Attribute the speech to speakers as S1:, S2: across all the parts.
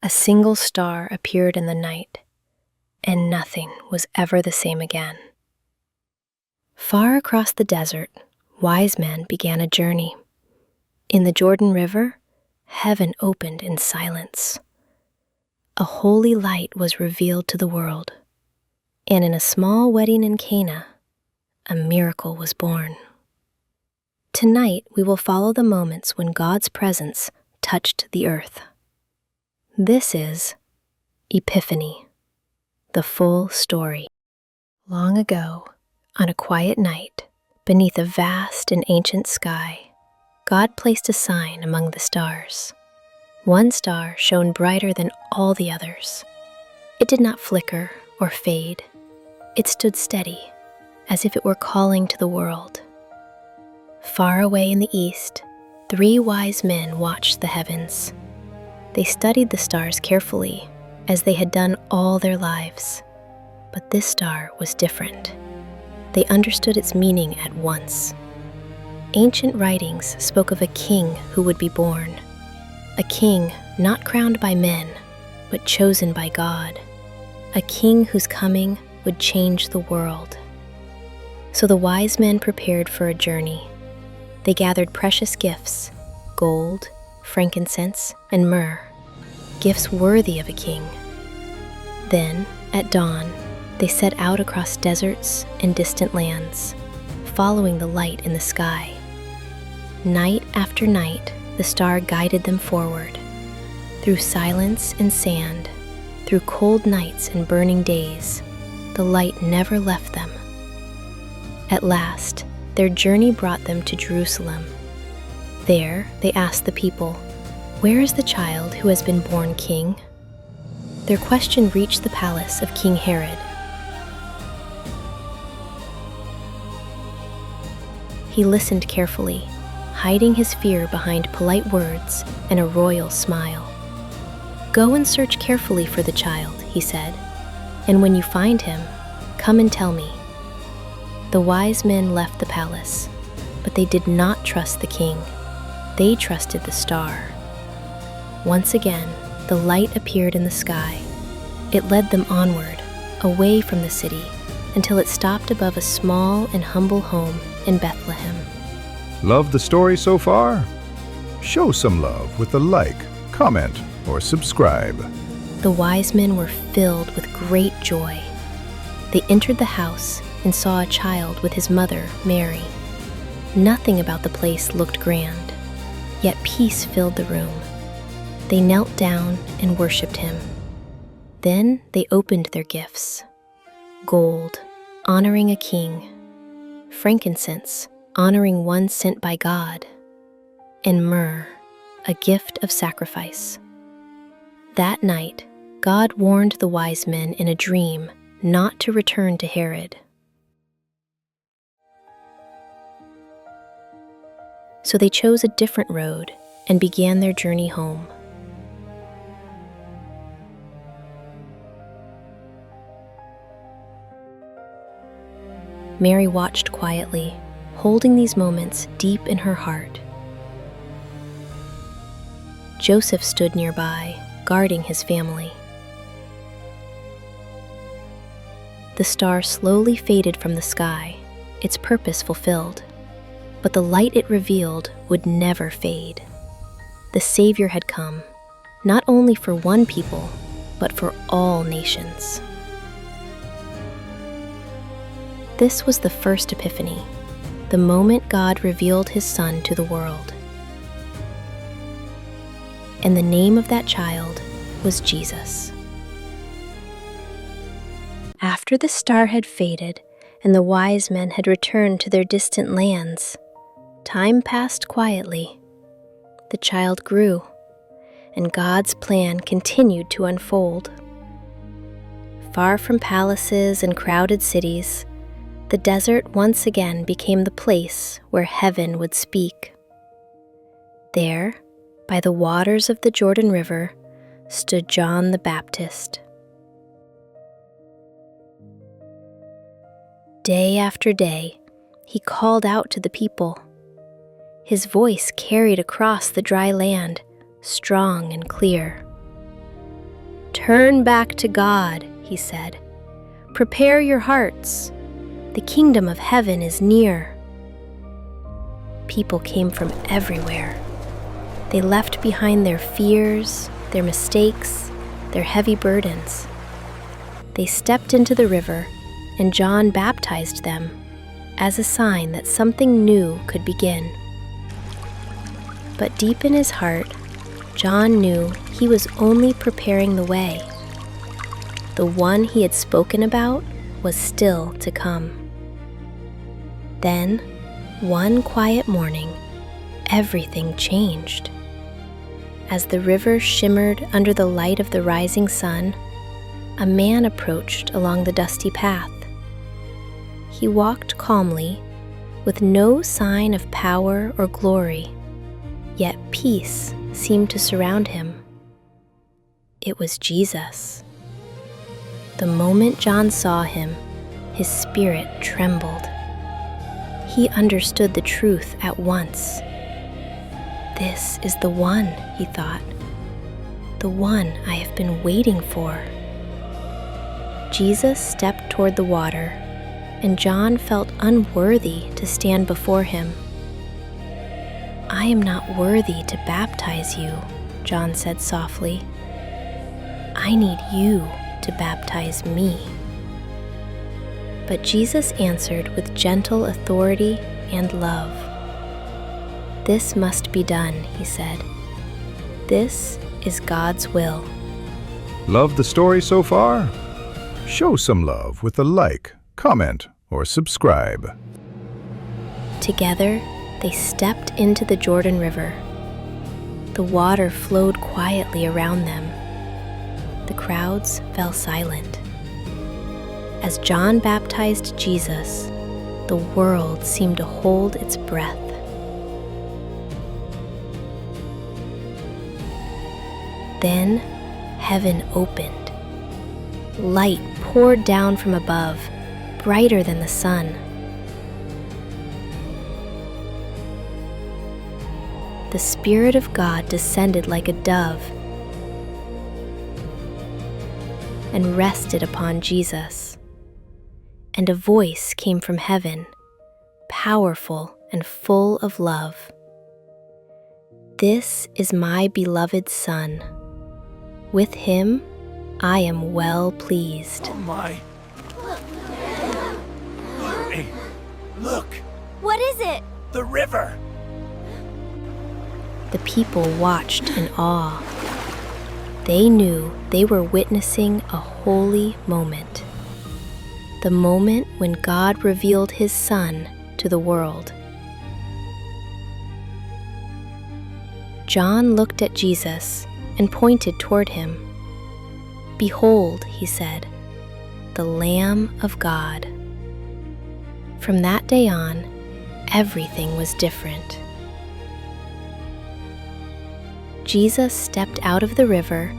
S1: a single star appeared in the night, and nothing was ever the same again. Far across the desert, wise men began a journey. In the Jordan River, heaven opened in silence. A holy light was revealed to the world, and in a small wedding in Cana, a miracle was born. Tonight, we will follow the moments when God's presence touched the earth. This is Epiphany, the full story. Long ago, on a quiet night, beneath a vast and ancient sky, God placed a sign among the stars. One star shone brighter than all the others. It did not flicker or fade. It stood steady, as if it were calling to the world. Far away in the east, 3 wise men watched the heavens. They studied the stars carefully, as they had done all their lives. But this star was different. They understood its meaning at once. Ancient writings spoke of a king who would be born, a king not crowned by men, but chosen by God, a king whose coming would change the world. So the wise men prepared for a journey. They gathered precious gifts, gold, frankincense, and myrrh, gifts worthy of a king. Then, at dawn, they set out across deserts and distant lands, following the light in the sky. Night after night, the star guided them forward. Through silence and sand, through cold nights and burning days, the light never left them. At last, their journey brought them to Jerusalem. There, they asked the people, "Where is the child who has been born king?" Their question reached the palace of King Herod. He listened carefully, hiding his fear behind polite words and a royal smile. "Go and search carefully for the child," he said, "and when you find him, come and tell me." The wise men left the palace, but they did not trust the king. They trusted the star. Once again, the light appeared in the sky. It led them onward, away from the city, until it stopped above a small and humble home in Bethlehem.
S2: Love the story so far? Show some love with a like, comment, or subscribe.
S1: The wise men were filled with great joy. They entered the house and saw a child with his mother, Mary. Nothing about the place looked grand, yet peace filled the room. They knelt down and worshipped him. Then they opened their gifts: gold, honoring a king; frankincense, honoring one sent by God; and myrrh, a gift of sacrifice. That night, God warned the wise men in a dream not to return to Herod. So they chose a different road and began their journey home. Mary watched quietly, holding these moments deep in her heart. Joseph stood nearby, guarding his family. The star slowly faded from the sky, its purpose fulfilled. But the light it revealed would never fade. The Savior had come, not only for one people, but for all nations. This was the first Epiphany, the moment God revealed his Son to the world. And the name of that child was Jesus. After the star had faded and the wise men had returned to their distant lands, time passed quietly. The child grew, and God's plan continued to unfold. Far from palaces and crowded cities, the desert once again became the place where heaven would speak. There, by the waters of the Jordan River, stood John the Baptist. Day after day, he called out to the people. His voice carried across the dry land, strong and clear. "Turn back to God," he said. "Prepare your hearts. The kingdom of heaven is near." People came from everywhere. They left behind their fears, their mistakes, their heavy burdens. They stepped into the river, and John baptized them as a sign that something new could begin. But deep in his heart, John knew he was only preparing the way. The one he had spoken about was still to come. Then, one quiet morning, everything changed. As the river shimmered under the light of the rising sun, a man approached along the dusty path. He walked calmly, with no sign of power or glory, yet peace seemed to surround him. It was Jesus. The moment John saw him, his spirit trembled. He understood the truth at once. "This is the one," he thought, "the one I have been waiting for." Jesus stepped toward the water, and John felt unworthy to stand before him. "I am not worthy to baptize you," John said softly. "I need you to baptize me." But Jesus answered with gentle authority and love. "This must be done," he said. "This is God's will."
S2: Love the story so far? Show some love with a like, comment, or subscribe.
S1: Together, they stepped into the Jordan River. The water flowed quietly around them. The crowds fell silent. As John baptized Jesus, the world seemed to hold its breath. Then, heaven opened. Light poured down from above, brighter than the sun. The Spirit of God descended like a dove and rested upon Jesus. And a voice came from heaven, powerful and full of love. "This is my beloved Son. With him I am well pleased."
S3: Oh my. Hey, look,
S4: What is it?
S3: the river.
S1: The people watched in awe. They knew they were witnessing a holy moment. The moment when God revealed his Son to the world. John looked at Jesus and pointed toward him. "Behold," he said, "the Lamb of God." From that day on, everything was different. Jesus stepped out of the river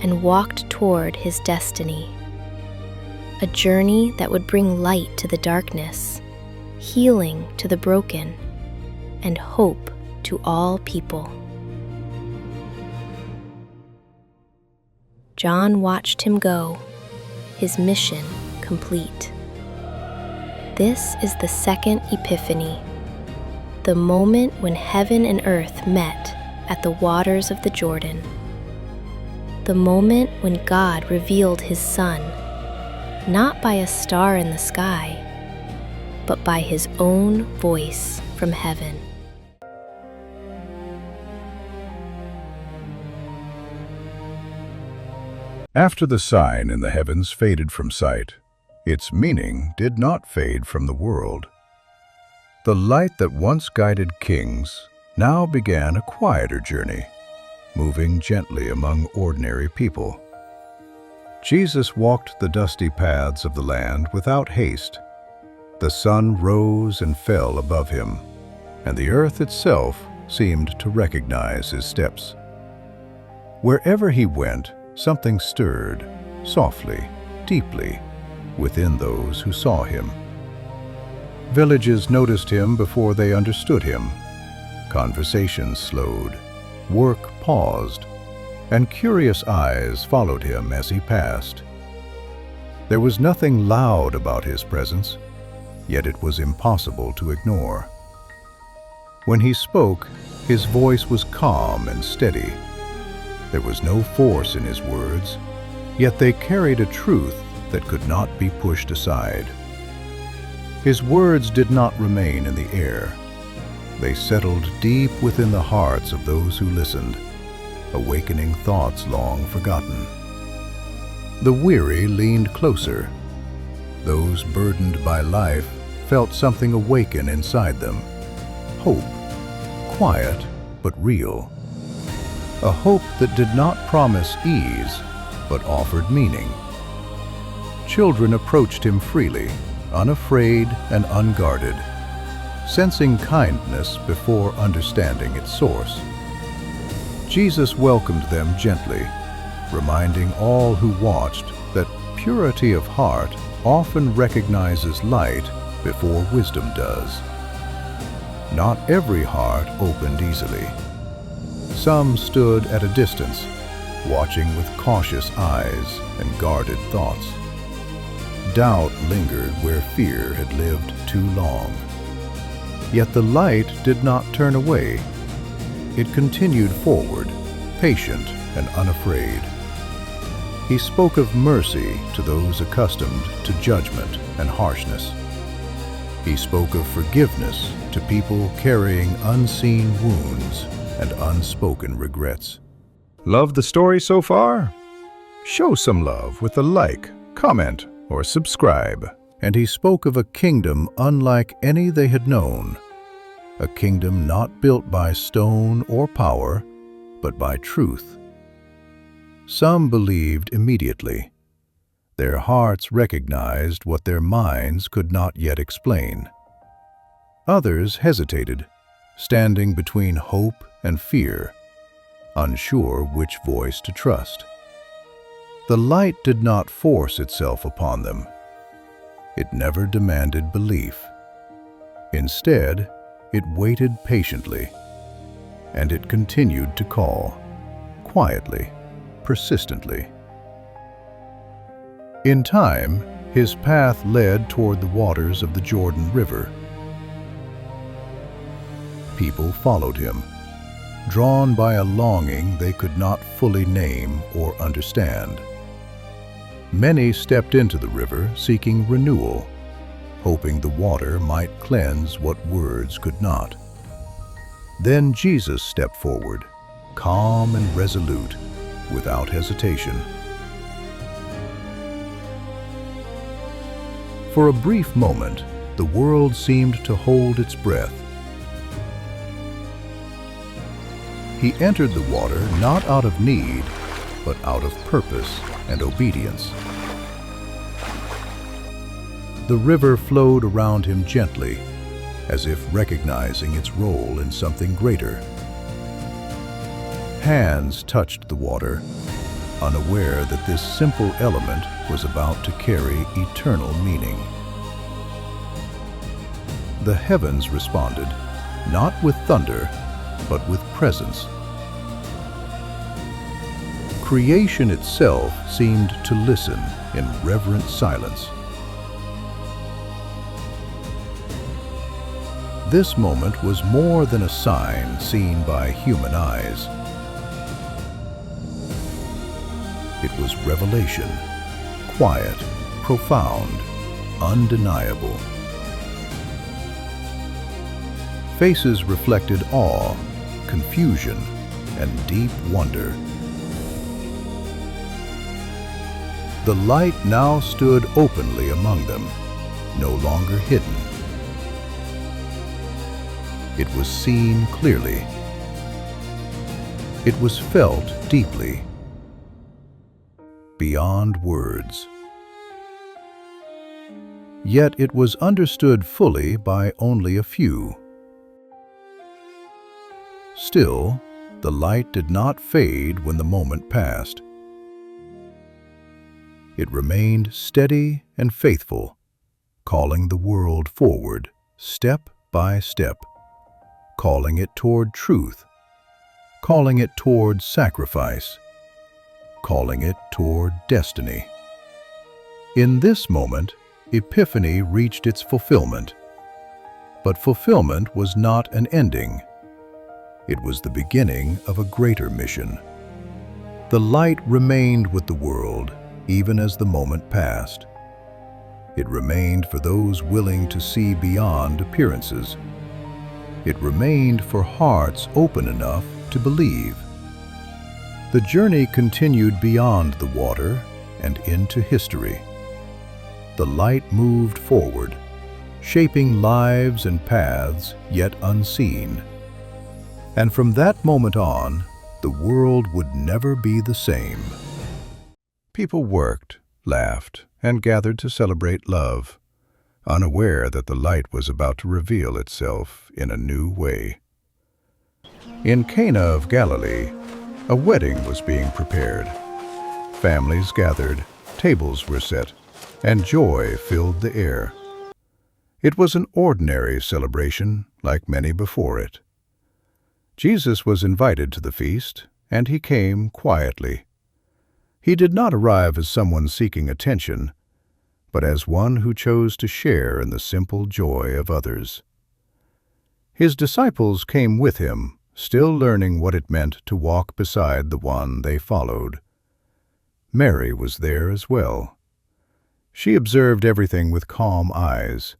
S1: and walked toward his destiny. A journey that would bring light to the darkness, healing to the broken, and hope to all people. John watched him go, his mission complete. This is the second Epiphany, the moment when heaven and earth met at the waters of the Jordan. The moment when God revealed his Son, not by a star in the sky, but by his own voice from heaven.
S2: After the sign in the heavens faded from sight, its meaning did not fade from the world. The light that once guided kings now began a quieter journey, moving gently among ordinary people. Jesus walked the dusty paths of the land without haste. The sun rose and fell above him, and the earth itself seemed to recognize his steps. Wherever he went, something stirred, softly, deeply, within those who saw him. Villages noticed him before they understood him. Conversations slowed, work paused, and curious eyes followed him as he passed. There was nothing loud about his presence, yet it was impossible to ignore. When he spoke, his voice was calm and steady. There was no force in his words, yet they carried a truth that could not be pushed aside. His words did not remain in the air. They settled deep within the hearts of those who listened, awakening thoughts long forgotten. The weary leaned closer. Those burdened by life felt something awaken inside them. Hope, quiet but real. A hope that did not promise ease, but offered meaning. Children approached him freely, unafraid and unguarded, sensing kindness before understanding its source. Jesus welcomed them gently, reminding all who watched that purity of heart often recognizes light before wisdom does. Not every heart opened easily. Some stood at a distance, watching with cautious eyes and guarded thoughts. Doubt lingered where fear had lived too long. Yet the light did not turn away. It continued forward, patient and unafraid. He spoke of mercy to those accustomed to judgment and harshness. He spoke of forgiveness to people carrying unseen wounds and unspoken regrets.
S4: Love the story so far? Show some love with a like, comment, or subscribe.
S2: And he spoke of a kingdom unlike any they had known, a kingdom not built by stone or power, but by truth. Some believed immediately. Their hearts recognized what their minds could not yet explain. Others hesitated, standing between hope and fear, unsure which voice to trust. The light did not force itself upon them. It never demanded belief. Instead, it waited patiently, and it continued to call, quietly, persistently. In time, his path led toward the waters of the Jordan River. People followed him, drawn by a longing they could not fully name or understand. Many stepped into the river seeking renewal, hoping the water might cleanse what words could not. Then Jesus stepped forward, calm and resolute, without hesitation. For a brief moment, the world seemed to hold its breath. He entered the water not out of need, but out of purpose and obedience. The river flowed around him gently, as if recognizing its role in something greater. Hands touched the water, unaware that this simple element was about to carry eternal meaning. The heavens responded, not with thunder, but with presence. Creation itself seemed to listen in reverent silence. This moment was more than a sign seen by human eyes. It was revelation, quiet, profound, undeniable. Faces reflected awe, confusion, and deep wonder. The light now stood openly among them, no longer hidden. It was seen clearly. It was felt deeply, beyond words. Yet it was understood fully by only a few. Still, the light did not fade when the moment passed. It remained steady and faithful, calling the world forward, step by step, calling it toward truth, calling it toward sacrifice, calling it toward destiny. In this moment, Epiphany reached its fulfillment. But fulfillment was not an ending. It was the beginning of a greater mission. The light remained with the world, even as the moment passed. It remained for those willing to see beyond appearances. It remained for hearts open enough to believe. The journey continued beyond the water and into history. The light moved forward, shaping lives and paths yet unseen. And from that moment on, the world would never be the same. People worked, laughed, and gathered to celebrate love, unaware that the light was about to reveal itself in a new way. In Cana of Galilee, a wedding was being prepared. Families gathered, tables were set, and joy filled the air. It was an ordinary celebration, like many before it. Jesus was invited to the feast, and he came quietly. He did not arrive as someone seeking attention, but as one who chose to share in the simple joy of others. His disciples came with him, still learning what it meant to walk beside the one they followed. Mary was there as well. She observed everything with calm eyes,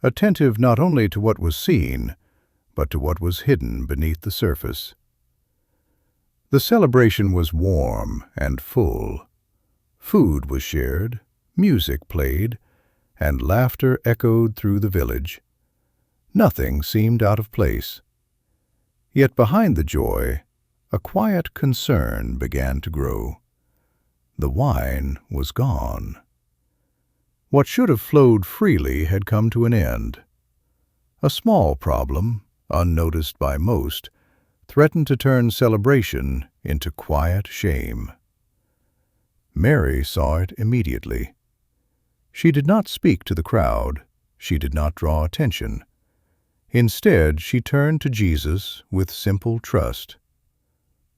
S2: attentive not only to what was seen, but to what was hidden beneath the surface. The celebration was warm and full. Food was shared, music played, and laughter echoed through the village. Nothing seemed out of place. Yet behind the joy, a quiet concern began to grow. The wine was gone. What should have flowed freely had come to an end. A small problem, unnoticed by most, threatened to turn celebration into quiet shame. Mary saw it immediately. She did not speak to the crowd. She did not draw attention. Instead, she turned to Jesus with simple trust.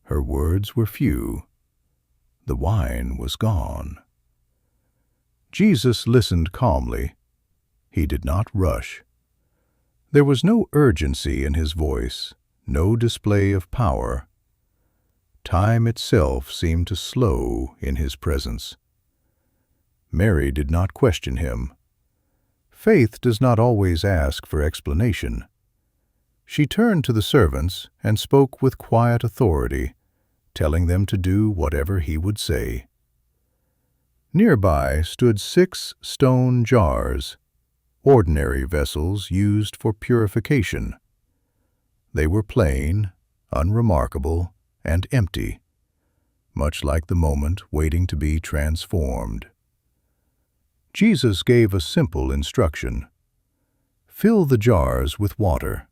S2: Her words were few. The wine was gone. Jesus listened calmly. He did not rush. There was no urgency in his voice, no display of power. Time itself seemed to slow in his presence. Mary did not question him. Faith does not always ask for explanation. She turned to the servants and spoke with quiet authority, telling them to do whatever he would say. Nearby stood 6 stone jars, ordinary vessels used for purification. They were plain, unremarkable, and empty, much like the moment waiting to be transformed. Jesus gave a simple instruction: fill the jars with water.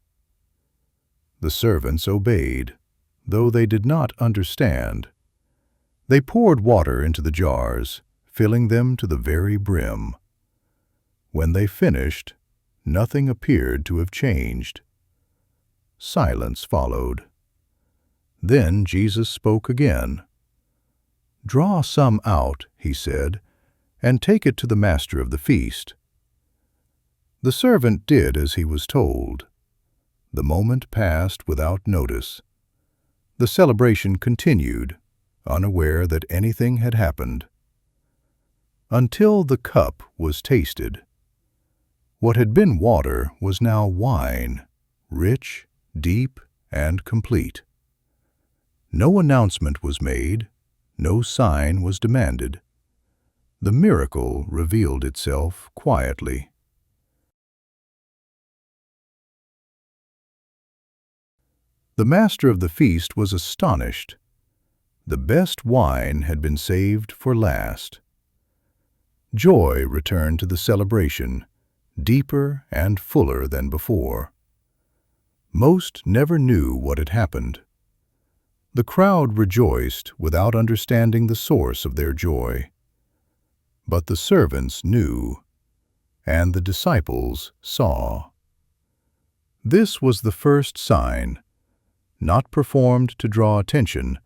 S2: The servants obeyed, though they did not understand. They poured water into the jars, filling them to the very brim. When they finished, nothing appeared to have changed. Silence followed. Then Jesus spoke again. "Draw some out," he said, "and take it to the master of the feast." The servant did as he was told. The moment passed without notice. The celebration continued, unaware that anything had happened. Until the cup was tasted. What had been water was now wine, rich, deep, and complete. No announcement was made, no sign was demanded. The miracle revealed itself quietly. The master of the feast was astonished. The best wine had been saved for last. Joy returned to the celebration, deeper and fuller than before. Most never knew what had happened. The crowd rejoiced without understanding the source of their joy. But the servants knew, and the disciples saw. This was the first sign, not performed to draw attention,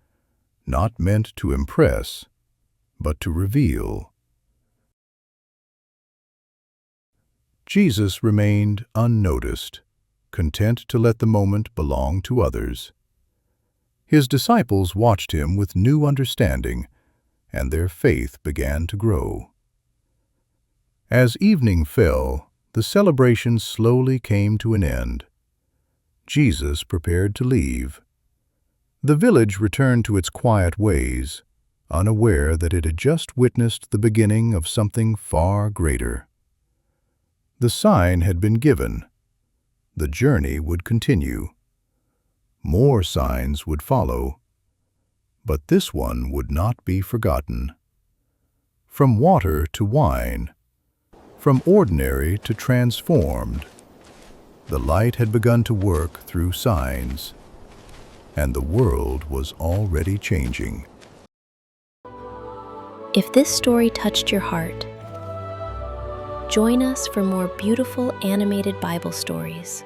S2: not meant to impress, but to reveal. Jesus remained unnoticed, content to let the moment belong to others. His disciples watched him with new understanding, and their faith began to grow. As evening fell, the celebration slowly came to an end. Jesus prepared to leave. The village returned to its quiet ways, unaware that it had just witnessed the beginning of something far greater. The sign had been given. The journey would continue. More signs would follow, but this one would not be forgotten. From water to wine, from ordinary to transformed, the light had begun to work through signs, and the world was already changing.
S1: If this story touched your heart, join us for more beautiful animated Bible stories.